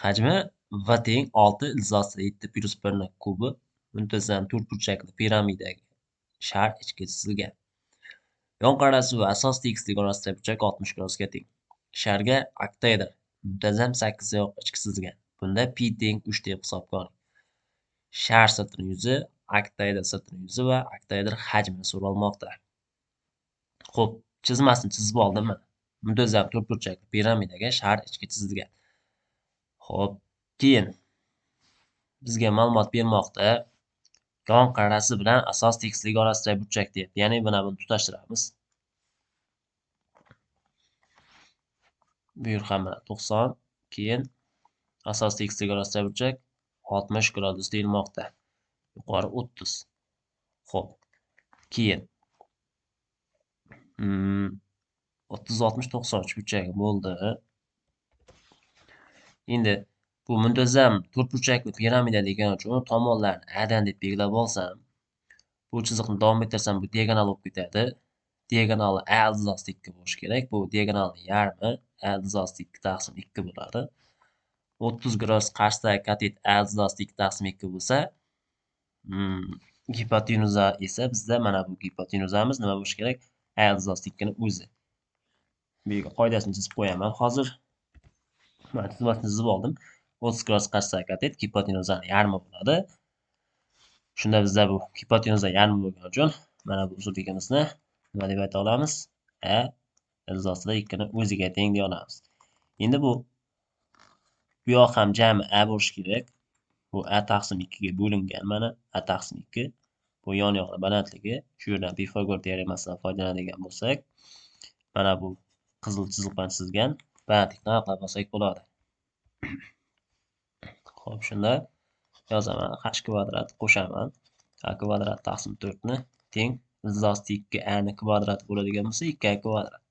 Hajmi v teng 6 ildiz 7 plus 1 ning kubi muntazam to'rtburchakli piramidaga shar ichga chizilgan. Yon qa'rasi va asos tekislik orasidagi burchak 60 gradusga teng. Sharga oktaedr muntazam 8 oyoq ichki chizilgan. Bunda pi teng 3 deb hisobga oling. Shar sirtining yuzi, oktaedr sirtining yuzi va oktaedr hajmini so'ralmoqda. Xo'p, chizmasini chizib oldim. Muntazam to'rtburchakli piramidaga shar ichga chizilgan. Xo'p, keyin bizga ma'lumot bermoqda. Yon qa'rasi bilan asos tekisligi orasidagi burchak deyapti. Ya'ni buni tutashtiramiz. Bu yer ham 90, keyin asos tekisligi orasidagi burchak 60 gradus deyilmoqda. Yuqori 30. Xo'p. Keyin 30 60 93 burchagi bo'ldi. Endi bu muntazam to'rtburchakli piramida degan uchun tomonlarni A dan deb belgilab olsam, bu chiziqni davom ettirsam bu diagonal bo'lib ketadi. Diagonali A ildiz 2 bo'lishi kerak. Bu diagonalning yarmi A ildiz 2 taqsim 2 bo'ladi. 30 gradus qarshisidagi katet A ildiz 2 taqsim 2 bo'lsa, gipotenuza esa bizda mana bu gipotenuzamiz nima bo'lishi kerak? A ildiz 2 ning o'zi. Bu yerga qoidasini chizib qo'yaman hozir. Mana chizmasini chizib oldim. 30 gradus qarshisidagi katet gipotenuzaning yarmi bo'ladi. Shunda bizda bu gipotenuza yarmi bo'lgani uchun mana bu uzunligimizni nima deb ayta olamiz? A ildiz 2 ning o'ziga teng deya olamiz. Endi bu yoq ham jami A bo'lishi kerak. Bu A taqsim 2 ga bo'lingan mana A taqsim 2. Bu yon yoqning balandligi. Shu yerdan Pifagor teoremasidan foydalanadigan bo'lsak, mana bu qizil chiziq bilan chizilgan balandlikni aniqlab olsak bo'ladi. Xo'p, shunda yozaman. H kvadrat qo'shaman. A kvadrat taqsim 4 ni teng ildiz 2 A ning kvadrati bo'ladigan bo'lsa 2A kvadrat.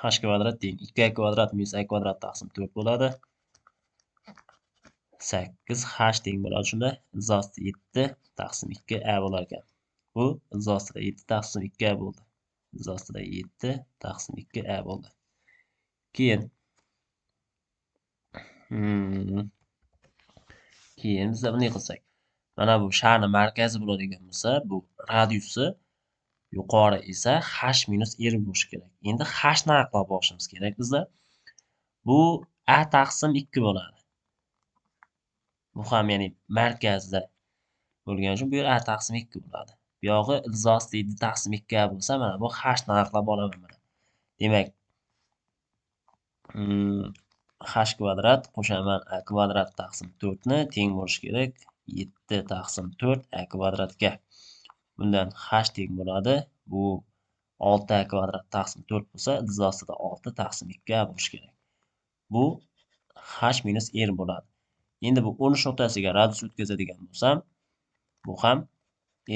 H kvadrat teng 2A kvadrat minus A kvadrat taqsim 4 bo'ladi. 8 H teng bo'ladi. Shunda ildiz 7 taqsim 2 A bo'lar ekan. Bu ildiz 7 taqsim 2 A bo'ldi. Ildiz 7 taqsim 2 A bo'ldi. Keyin bizda bunday qilsak, mana bu sharning markazi bo'ladigan bo'lsa, bu radiusi yuqori esa h minus r bo'lishi kerak. Endi h ni aniqlab olishimiz kerak bizda. Bu A taqsim 2 bo'ladi. Bu ham ya'ni markazda bo'lgani uchun bu yer A taqsim 2 bo'ladi. Bu yog'i ildiz 7 taqsim 2 bo'lsa, mana bu h ni aniqlab olaman mana. Demak, h kvadrat qo'shaman A kvadrat taqsim 4 ni teng bo'lishi kerak 7 taqsim 4 A kvadratga. Bundan h teng bo'ladi. Bu 6A kvadrat taqsim 4 bo'lsa, ildiz 6 taqsim 2A bo'lishi kerak. Bu h minus r bo'ladi. Endi bu 13 nuqtasiga radius o'tkazadigan bo'lsam, bu ham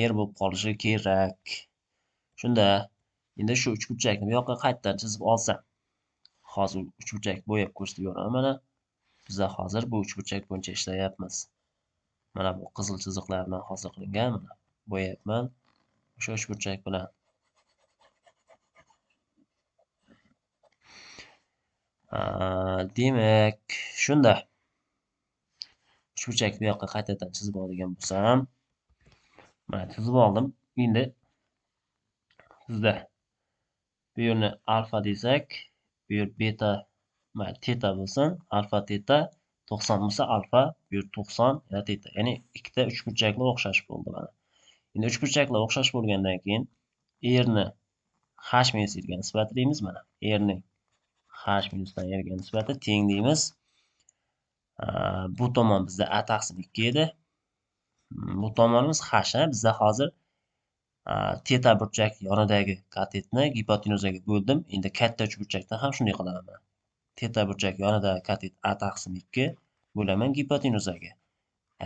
r bo'lib qolishi kerak. Shunda endi shu uchburchakni bu yoqqa qaytadan chizib olsam, hozir uchburchak bo'yab ko'rsatib beraman mana. Biz hozir bu uchburchak bo'yicha ishlayapmiz. Mana bu qizil chiziqlar bilan hosil qilingan mana. Bo'yapman. O'sha uchburchak bilan. Demak, shunda uchburchakni bu yoqqa qaytadan chizib oladigan bo'lsam, mana chizib oldim. Endi bizda bu yerni alfa desak, bu yer beta, mana teta bo'lsin, alfa teta 90 bo'lsa alfa, bu yer 90 yana teta. Ya'ni ikkita uchburchaklar o'xshash bo'ldi mana. Endi uchburchaklar o'xshash bo'lgandan keyin r ni h minus r ga nisbati deymiz mana. R ning h minusdan r ga nisbati teng deymiz. Bu tomon bizda A taqsim 2 edi. Bu tomonimiz H. Bizda hozir teta burchak yonidagi katetni gipotenuzaga bo'ldim. Endi katta uchburchakdan ham shunday qilaman. Teta burchak yonidagi katet A taqsim 2 bo'laman gipotenuzaga.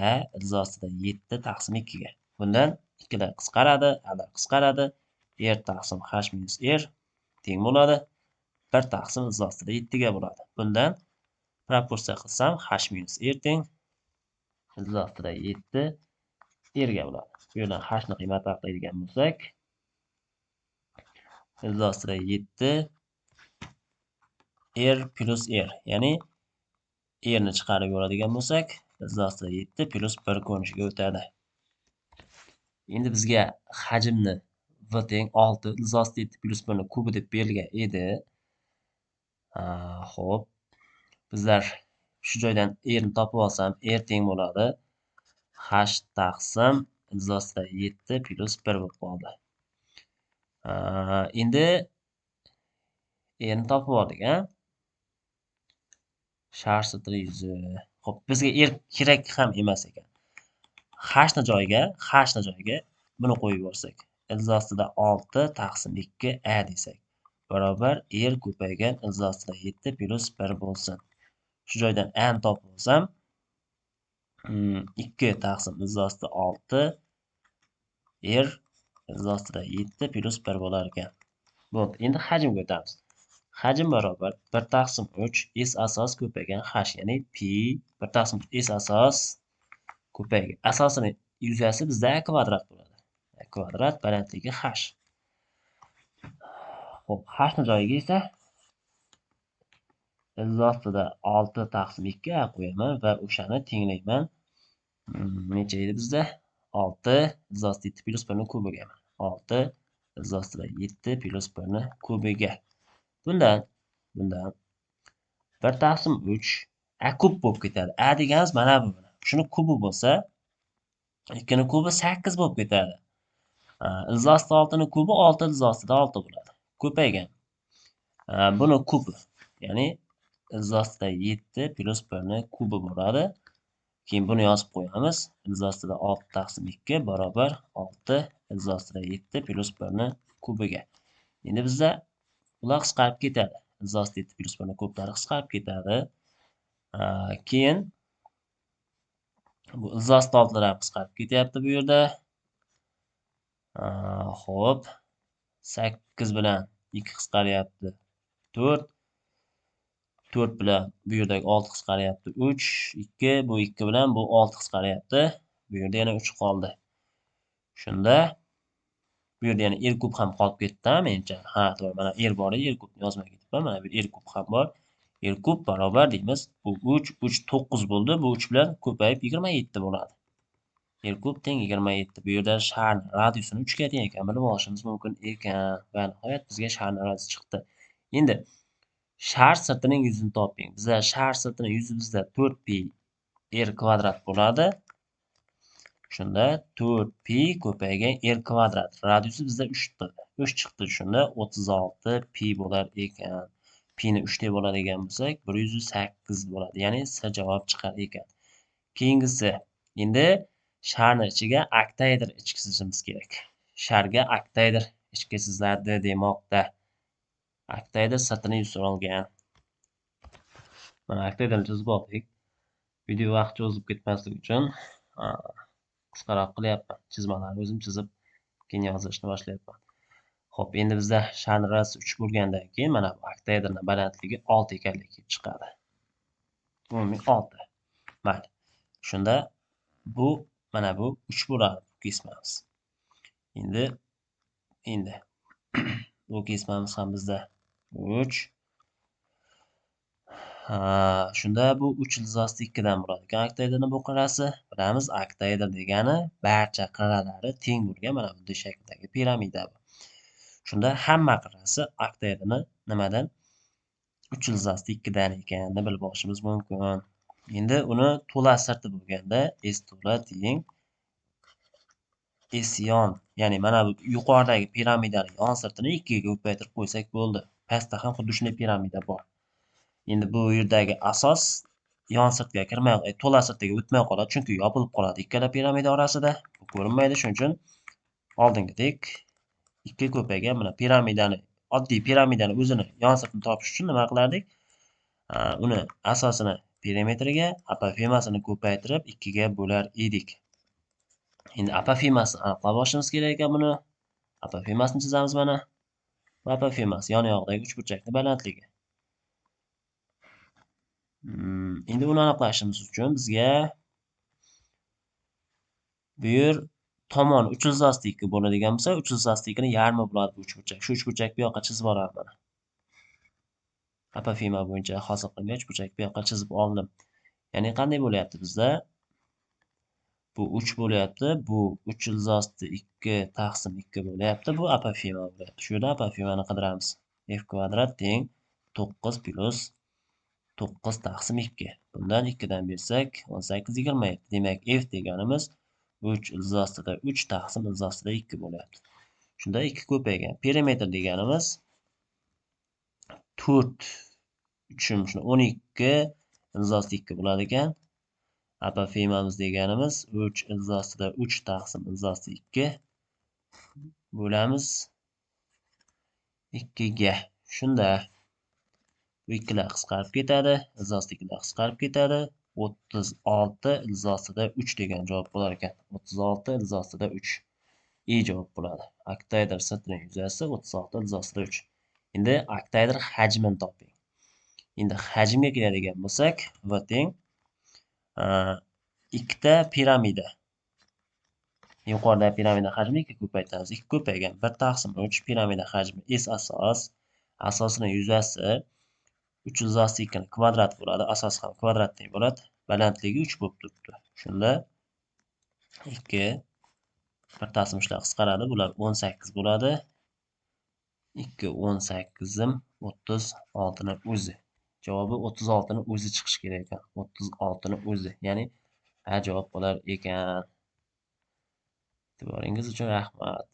A ildiz 7 taqsim 2 ga. Bundan ikkilar qisqaradi, Alar qisqaradi. R taqsim H minus R teng bo'ladi. 1 taqsim ildiz 7 ga bo'ladi. Bundan proporsiya qilsam h minus r teng ildiz 7 r ga bo'ladi. Bu yerdan h ni qiymatini aniqlaydigan bo'lsak, ildiz 7 r plus r, ya'ni rni chiqarib yuboradigan bo'lsak, iz ostida 7 plus 1 ko'rinishiga o'tadi. Endi bizga hajmni v teng 6 iz ostida 7 plus 1 ni kubi deb berilgan edi. Xo'p, bizlar shu joydan rni topib olsam, r teng bo'ladi h taqsim iz ostida 7 plus 1 bo'lib qoldi. Endi rni topib oldik, shar satri yuzi. Xo'p, bizga r kerak ham emas ekan. Hni joyiga buni qo'yib yuborsak, iz ostida 6 taqsim 2 a desak, barobar r ko'paygan iz ostida 7 plus 1 bo'lsin. Shu joydan a ni topib olsam, 2 taqsim iz ostida 6 r iz ostida 7 plus 1 bo'lar ekan. Bo'ldi. Endi hajmga o'tamiz. Hajm barobar 1 taqsim 3 s asos ko'paygan h, ya'ni pi 1 taqsim s asos ko'paygan. Asosini yuzasi bizda a kvadrat bo'ladi. A kvadrat balandligi h. Xo'p, h ni joyiga esa iz ostida 6 taqsim 2 a qo'yaman va o'shani tenglayman. Necha edi bizda? 6 iz ostida 7 plus 1 ni kubiga. 6 iz ostida 7 plus 1 ni kubiga. Bundan 1 taqsim 3 a kub bo'lib ketadi. A deganimiz mana bu. Shuni kubi bo'lsa, 2 ni kubi 8 bo'lib ketadi. Iz ostida 6 ni kubi 6 iz ostida 6 bo'ladi. Ko'paygan. Buni kubi, ya'ni iz ostida 7 plus 1 ni kubi bo'ladi. Keyin buni yozib qo'yamiz. Iz ostida 6 taqsim 2 barobar 6 iz ostida 7 plus 1 ni kubiga. Endi bizda bular qisqarib ketadi. Iz ostida 7 plus 1 ni kublari qisqarib ketadi. Keyin bu iz ostida 6lar ham qisqarib ketyapti bu yerda. Xo'p, 8 bilan 2 qisqaryapti 4. 4 bilan bu yerdagi 6 qisqaryapti 3, 2, bu 2 bilan bu 6 qisqaryapti. Bu yerda yana 3 qoldi. Shunda bu yerda yana r kub ham qolib ketdi, menimcha. Ha, to'g'ri. Mana r bor edi, r kubni yozmay ketibman. Mana bu r kub ham bor. R kub barobar deymiz. Bu 3, 3 9 bo'ldi. Bu 3 bilan ko'payib 27 bo'ladi. R kub teng 27. Bu yerda shar radiusini 3 ga teng ekan bilib olishimiz mumkin ekan. Va nihoyat bizga shar radiusi chiqdi. Endi shar sirtining yuzini toping. Bizda shar sirtining yuzi bizda 4pi r kvadrat bo'ladi. Shunda 4pi ko'paygan r kvadrat. Radiusi bizda 3 chiqdi. 3 chiqdi. Shunda 36 pi bo'lar ekan. Pi ni 3 deb oladigan bo'lsak, 108 bo'ladi. Ya'ni S javob chiqar ekan. Keyingisi, endi sharni ichiga oktaedr ichkizishimiz kerak. Sharga oktaedr ichkiziladi demoqda. Oktaedr sirtini yuz olgan. Mana oktaedrni chizib oldik. Video vaqt cho'zib ketmasligi uchun qisqaroq qilyapman. Chizmalarni o'zim chizib, keyin yozishni boshlayapman. Xo'p, endi bizda sharni radiusi 3 bo'lgandan keyin mana bu oktaedrning balandligi 6 ekanligi chiqadi. Umumiy 6. Mayli. Shunda bu mana bu 3 bo'ladi kesmamiz. Endi bu kesmamiz ham bizda 3. Shunda bu 3 iz ostida 2 dan bo'ladi. Oktaedrning bu qirrasi, bilamiz, oktaedr degani barcha qirralari teng bo'lgan mana bunday shakldagi piramida bu. Shunda hamma qirrasi oktaedrni nimadan? 3 iz ostida 2 dan ekanini bilib olishimiz mumkin. Endi uni to'la sirti bo'lganda s to'la teng s yon, ya'ni mana bu yuqoridagi piramidaning yon sirtini 2 ga ko'paytirib qo'ysak bo'ldi. Pastda ham xuddi shunday piramida bor. Endi bu yerdagi asos yon sirtga kirmay, to'la sirtiga o'tmay qoladi, chunki yopilib qoladi ikkala piramida orasida. Bu ko'rinmaydi, shuning uchun oldingidek 2 ko'paygan mana piramidani, oddiy piramidani o'zini yon sirtini topish uchun nima qilardik? Uni asosini perimetriga, apofemasini ko'paytirib 2 ga bo'lar edik. Endi apofemasini aniqlab olishimiz kerak ekan buni. Apofemasini chizamiz mana. Apofemas yon-yoqdagi uchburchakning balandligi. Endi uni aniqlashimiz uchun bizga bu yer tomon 3 iz ostida 2 bo'ladigan bo'lsa, 3 iz ostida 2 ning yarmi bo'ladi bu uchburchak. Shu uchburchak bu yoqqa chizib olaman mana. apofema bo'yicha hosil qilgan uchburchak bu yoqqa chizib oldim. Ya'ni qanday bo'lyapti bizda? Bu 3 bo'lyapti. Bu 3 ilzosida 2 taqsim 2 bo'lyapti. Bu apofema bo'lyapti. Shu yerda apofemani qidiramiz. F kvadrat teng 9 plus 9 taqsim 2. Bundan 2 dan bersak 18 27. Demak, F deganimiz 3 ilzosida 3 taqsim ilzosida 2 bo'lyapti. Shunda 2 ko'paygan. Perimetr deganimiz 4 3 12 ilzosida 2 bo'ladi ekan. Apofemamiz deganimiz 3 ilzosida 3 taqsim ilzosida 2 bo'lamiz 2 ga. Shunda bu ikkilar qisqarib ketadi, ilzosidagilar qisqarib ketadi. 36 ilzosida 3 degan javob bo'lar ekan. 36 ilzosida 3. I javob bo'ladi. Oktayder sirtning yuzasi 36 ilzosida 3. Endi oktayder hajmini toping. Endi hajmga keladigan bo'lsak, v teng ikkita piramida. Yuqorida piramida hajmi 2 ko'paytiramiz. 2 ko'paygan. 1 taqsim 3 piramida hajmi S asos. Asosining yuzasi 3 ilzosida 2 ni kvadrat bo'ladi. Asos ham kvadratdek bo'ladi. Balandligi 3 bo'lib turibdi. Shunda 2 1 taqsim 3 lar qisqaradi. Bular 18 bo'ladi. 2 18 36 ni o'zi. Javobi 36 ni o'zi chiqishi kerak ekan. 36 ni o'zi. Ya'ni A javob bo'lar ekan. E'tiboringiz uchun rahmat.